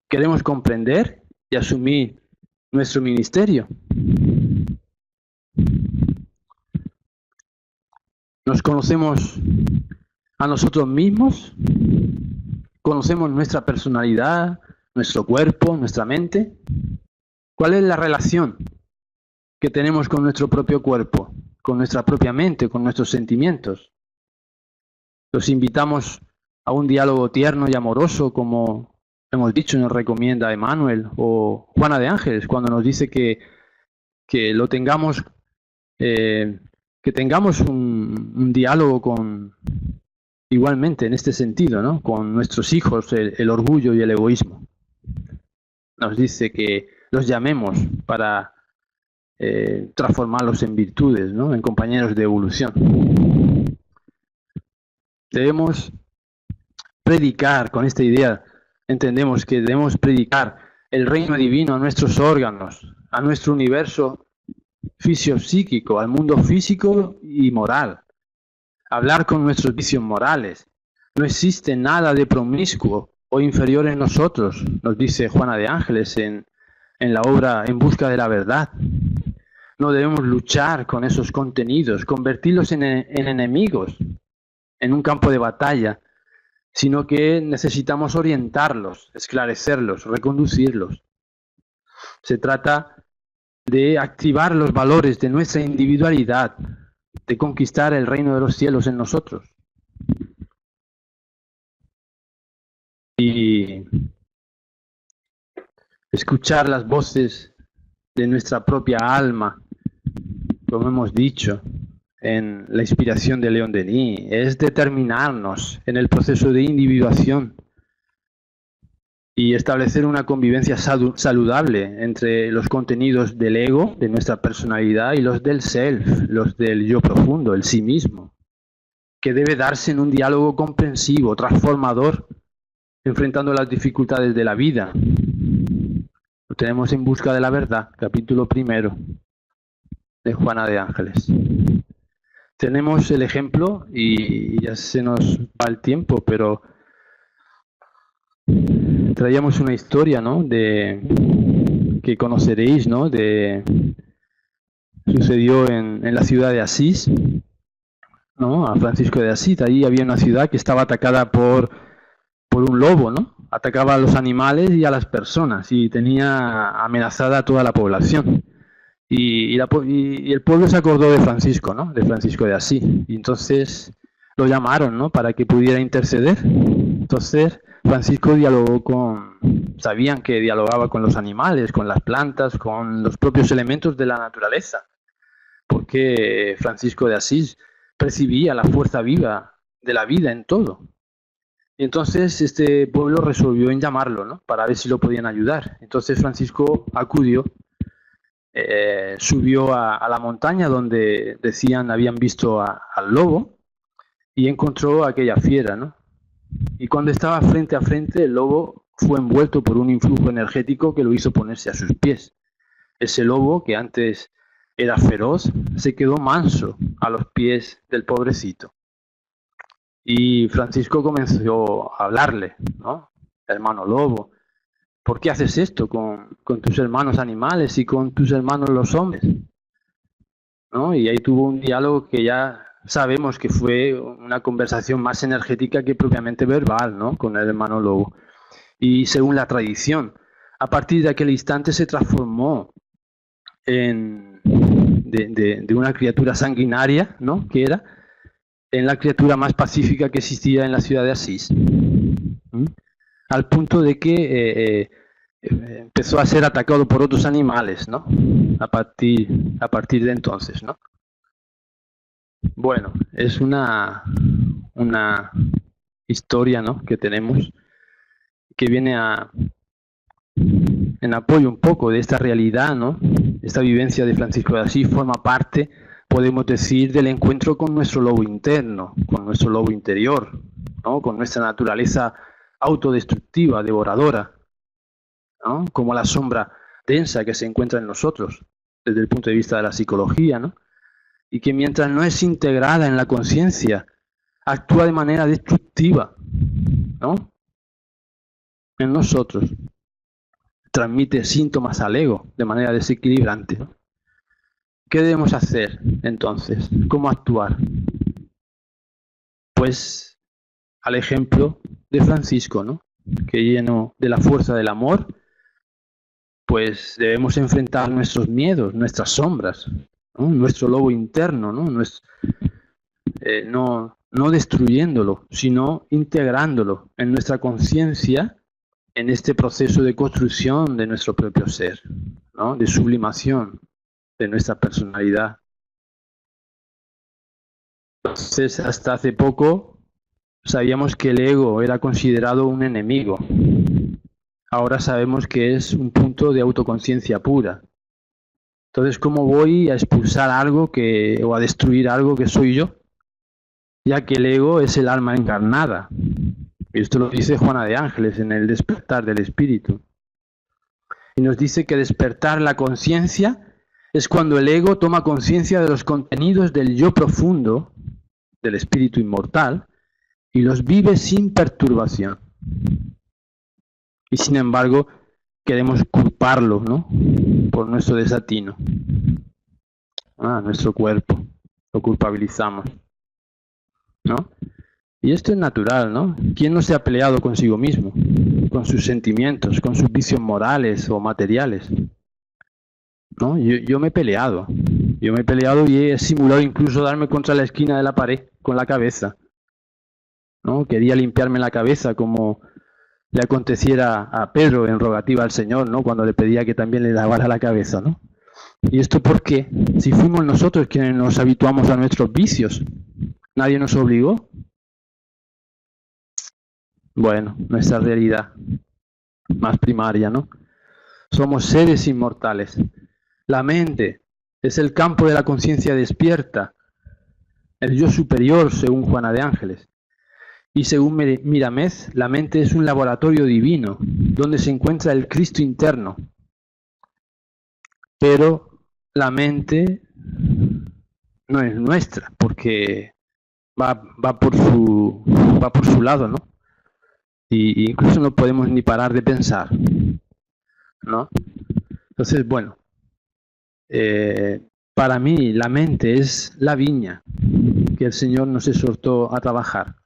Queremos comprender y asumir nuestro ministerio. Nos conocemos a nosotros mismos, conocemos nuestra personalidad, nuestro cuerpo, nuestra mente. ¿Cuál es la relación que tenemos con nuestro propio cuerpo, con nuestra propia mente, con nuestros sentimientos? Los invitamos a un diálogo tierno y amoroso, como hemos dicho, nos recomienda Emmanuel o Juana de Ángeles, cuando nos dice que lo tengamos, que tengamos un diálogo con, igualmente en este sentido, ¿no? Con nuestros hijos, el orgullo y el egoísmo. Nos dice que los llamemos para transformarlos en virtudes, ¿no? En compañeros de evolución. Debemos predicar, con esta idea entendemos que debemos predicar el reino divino a nuestros órganos, a nuestro universo fisiopsíquico, al mundo físico y moral. Hablar con nuestros vicios morales. No existe nada de promiscuo o inferior en nosotros, nos dice Juana de Ángeles en la obra En busca de la verdad. No debemos luchar con esos contenidos, convertirlos en enemigos, en un campo de batalla, sino que necesitamos orientarlos, esclarecerlos, reconducirlos. Se trata de activar los valores de nuestra individualidad, de conquistar el reino de los cielos en nosotros. Y escuchar las voces de nuestra propia alma, como hemos dicho en la inspiración de León Denis, es determinarnos en el proceso de individuación y establecer una convivencia saludable entre los contenidos del ego, de nuestra personalidad, y los del self, los del yo profundo, el sí mismo, que debe darse en un diálogo comprensivo, transformador, enfrentando las dificultades de la vida. Lo tenemos en Busca de la Verdad, capítulo 1 de Juana de Ángeles. Tenemos el ejemplo, y ya se nos va el tiempo, pero traíamos una historia, ¿no? Que conoceréis, ¿no? Sucedió en la ciudad de Asís, ¿no? A Francisco de Asís. Allí había una ciudad que estaba atacada por un lobo, ¿no? Atacaba a los animales y a las personas y tenía amenazada a toda la población. Y el pueblo se acordó de Francisco, ¿no? De Francisco de Asís. Y entonces lo llamaron, ¿no? Para que pudiera interceder. Entonces Francisco sabían que dialogaba con los animales, con las plantas, con los propios elementos de la naturaleza. Porque Francisco de Asís percibía la fuerza viva de la vida en todo. Y entonces este pueblo resolvió en llamarlo, ¿no? Para ver si lo podían ayudar. Entonces Francisco acudió, subió a la montaña donde decían habían visto al lobo y encontró a aquella fiera, ¿no? Y cuando estaba frente a frente, el lobo fue envuelto por un influjo energético que lo hizo ponerse a sus pies. Ese lobo, que antes era feroz, se quedó manso a los pies del pobrecito. Y Francisco comenzó a hablarle, ¿no? Hermano lobo, ¿por qué haces esto con tus hermanos animales y con tus hermanos los hombres? ¿No? Y ahí tuvo un diálogo que ya sabemos que fue una conversación más energética que propiamente verbal, ¿no? Con el hermano lobo. Y según la tradición, a partir de aquel instante se transformó de una criatura sanguinaria, ¿no? Que era en la criatura más pacífica que existía en la ciudad de Asís. Al punto de que empezó a ser atacado por otros animales, ¿no? A partir de entonces, ¿no? Bueno, es una historia, ¿no? Que tenemos, que viene en apoyo un poco de esta realidad, ¿no? Esta vivencia de Francisco de Asís forma parte, podemos decir, del encuentro con nuestro lobo interno, con nuestro lobo interior, ¿no? Con nuestra naturaleza autodestructiva, devoradora, ¿no? Como la sombra densa que se encuentra en nosotros, desde el punto de vista de la psicología, ¿no? Y que mientras no es integrada en la conciencia, actúa de manera destructiva, ¿no? En nosotros. Transmite síntomas al ego de manera desequilibrante, ¿no? ¿Qué debemos hacer entonces? ¿Cómo actuar? Pues al ejemplo de Francisco, ¿no? Que lleno de la fuerza del amor, pues debemos enfrentar nuestros miedos, nuestras sombras, ¿no? Nuestro lobo interno, ¿no? No destruyéndolo, sino integrándolo en nuestra conciencia en este proceso de construcción de nuestro propio ser, ¿no? De sublimación de nuestra personalidad. Entonces, hasta hace poco sabíamos que el ego era considerado un enemigo. Ahora sabemos que es un punto de autoconciencia pura. Entonces, ¿cómo voy a expulsar algo o a destruir algo que soy yo? Ya que el ego es el alma encarnada. Y esto lo dice Juana de Ángeles en el Despertar del Espíritu. Y nos dice que despertar la conciencia es cuando el ego toma conciencia de los contenidos del yo profundo, del espíritu inmortal, y los vive sin perturbación. Y sin embargo, queremos culparlo, ¿no? Por nuestro desatino. Nuestro cuerpo. Lo culpabilizamos, ¿no? Y esto es natural, ¿no? ¿Quién no se ha peleado consigo mismo? Con sus sentimientos, con sus vicios morales o materiales, ¿no? Yo me he peleado. Yo me he peleado y he simulado incluso darme contra la esquina de la pared con la cabeza, ¿no? Quería limpiarme la cabeza como le aconteciera a Pedro en rogativa al Señor, ¿no? Cuando le pedía que también le lavara la cabeza, ¿no? ¿Y esto por qué? Si fuimos nosotros quienes nos habituamos a nuestros vicios, nadie nos obligó. Bueno, nuestra realidad más primaria, ¿no? Somos seres inmortales. La mente es el campo de la conciencia despierta, el yo superior, según Juana de Ángeles. Y según Miramez, la mente es un laboratorio divino, donde se encuentra el Cristo interno. Pero la mente no es nuestra, porque va por su lado, ¿no? Y incluso no podemos ni parar de pensar, ¿no? Entonces, bueno, para mí la mente es la viña que el Señor nos exhortó a trabajar.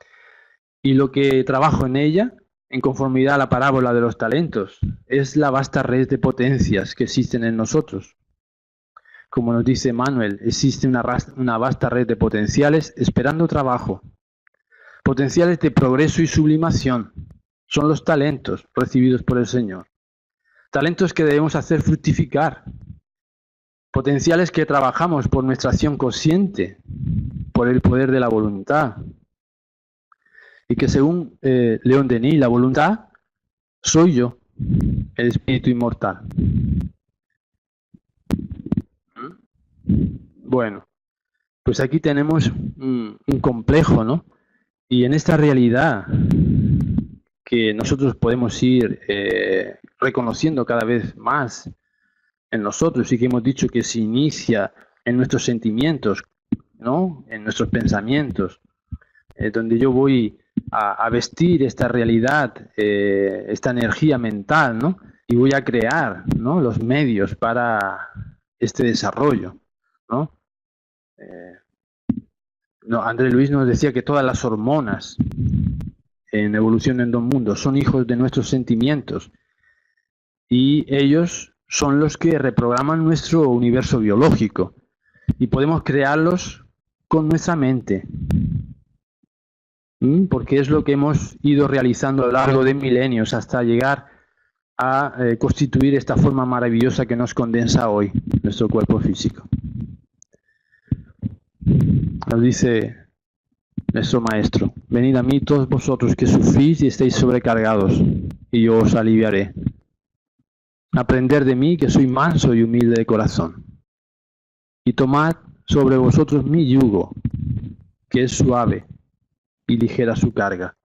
Y lo que trabajo en ella, en conformidad a la parábola de los talentos, es la vasta red de potencias que existen en nosotros. Como nos dice Manuel, existe una vasta red de potenciales esperando trabajo. Potenciales de progreso y sublimación. Son los talentos recibidos por el Señor. Talentos que debemos hacer fructificar. Potenciales que trabajamos por nuestra acción consciente, por el poder de la voluntad. Y que según León Denis, la voluntad soy yo, el espíritu inmortal. Bueno, pues aquí tenemos un complejo, ¿no? Y en esta realidad que nosotros podemos ir reconociendo cada vez más en nosotros y que hemos dicho que se inicia en nuestros sentimientos, ¿no? En nuestros pensamientos, donde yo voy a vestir esta realidad, esta energía mental, ¿no? Y voy a crear, ¿no? Los medios para este desarrollo, ¿no? André Luis nos decía que todas las hormonas en Evolución en Dos Mundos son hijos de nuestros sentimientos y ellos son los que reprograman nuestro universo biológico y podemos crearlos con nuestra mente, porque es lo que hemos ido realizando a lo largo de milenios hasta llegar a constituir esta forma maravillosa que nos condensa hoy nuestro cuerpo físico. Nos dice nuestro Maestro: venid a mí todos vosotros que sufrís y estáis sobrecargados, y yo os aliviaré. Aprended de mí, que soy manso y humilde de corazón, y tomad sobre vosotros mi yugo, que es suave y ligera su carga.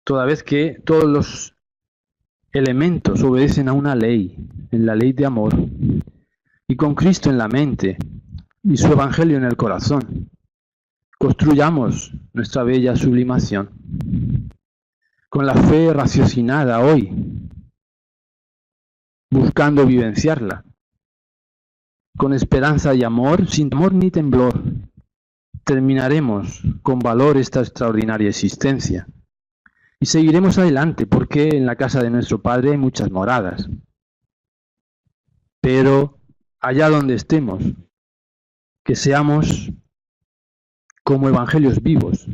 toda vez que todos los elementos obedecen a una ley, en la ley de amor, y con Cristo en la mente y su Evangelio en el corazón, construyamos nuestra bella sublimación. Con la fe raciocinada hoy, buscando vivenciarla, con esperanza y amor, sin temor ni temblor, terminaremos con valor esta extraordinaria existencia. Y seguiremos adelante, porque en la casa de nuestro Padre hay muchas moradas. Pero allá donde estemos, que seamos como evangelios vivos,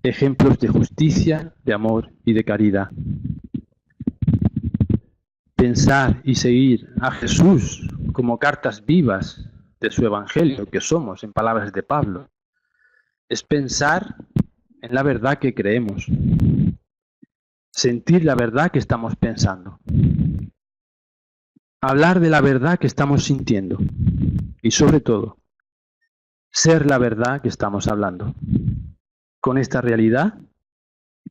ejemplos de justicia, de amor y de caridad. Pensar y seguir a Jesús como cartas vivas de su evangelio, que somos, en palabras de Pablo, es pensar en la verdad que creemos, sentir la verdad que estamos pensando, hablar de la verdad que estamos sintiendo y, sobre todo, ser la verdad que estamos hablando. Con esta realidad,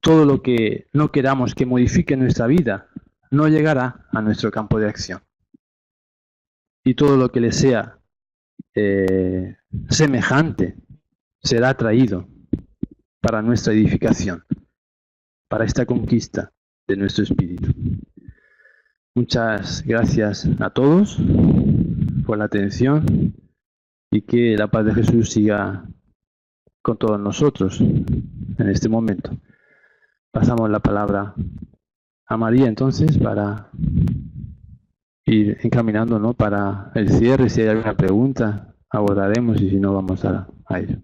todo lo que no queramos que modifique nuestra vida no llegará a nuestro campo de acción. Y todo lo que le sea semejante será traído para nuestra edificación, para esta conquista de nuestro espíritu. Muchas gracias a todos por la atención y que la paz de Jesús siga con todos nosotros en este momento. Pasamos la palabra a María entonces para ir encaminando, ¿no?, para el cierre. Si hay alguna pregunta abordaremos y si no vamos a ello.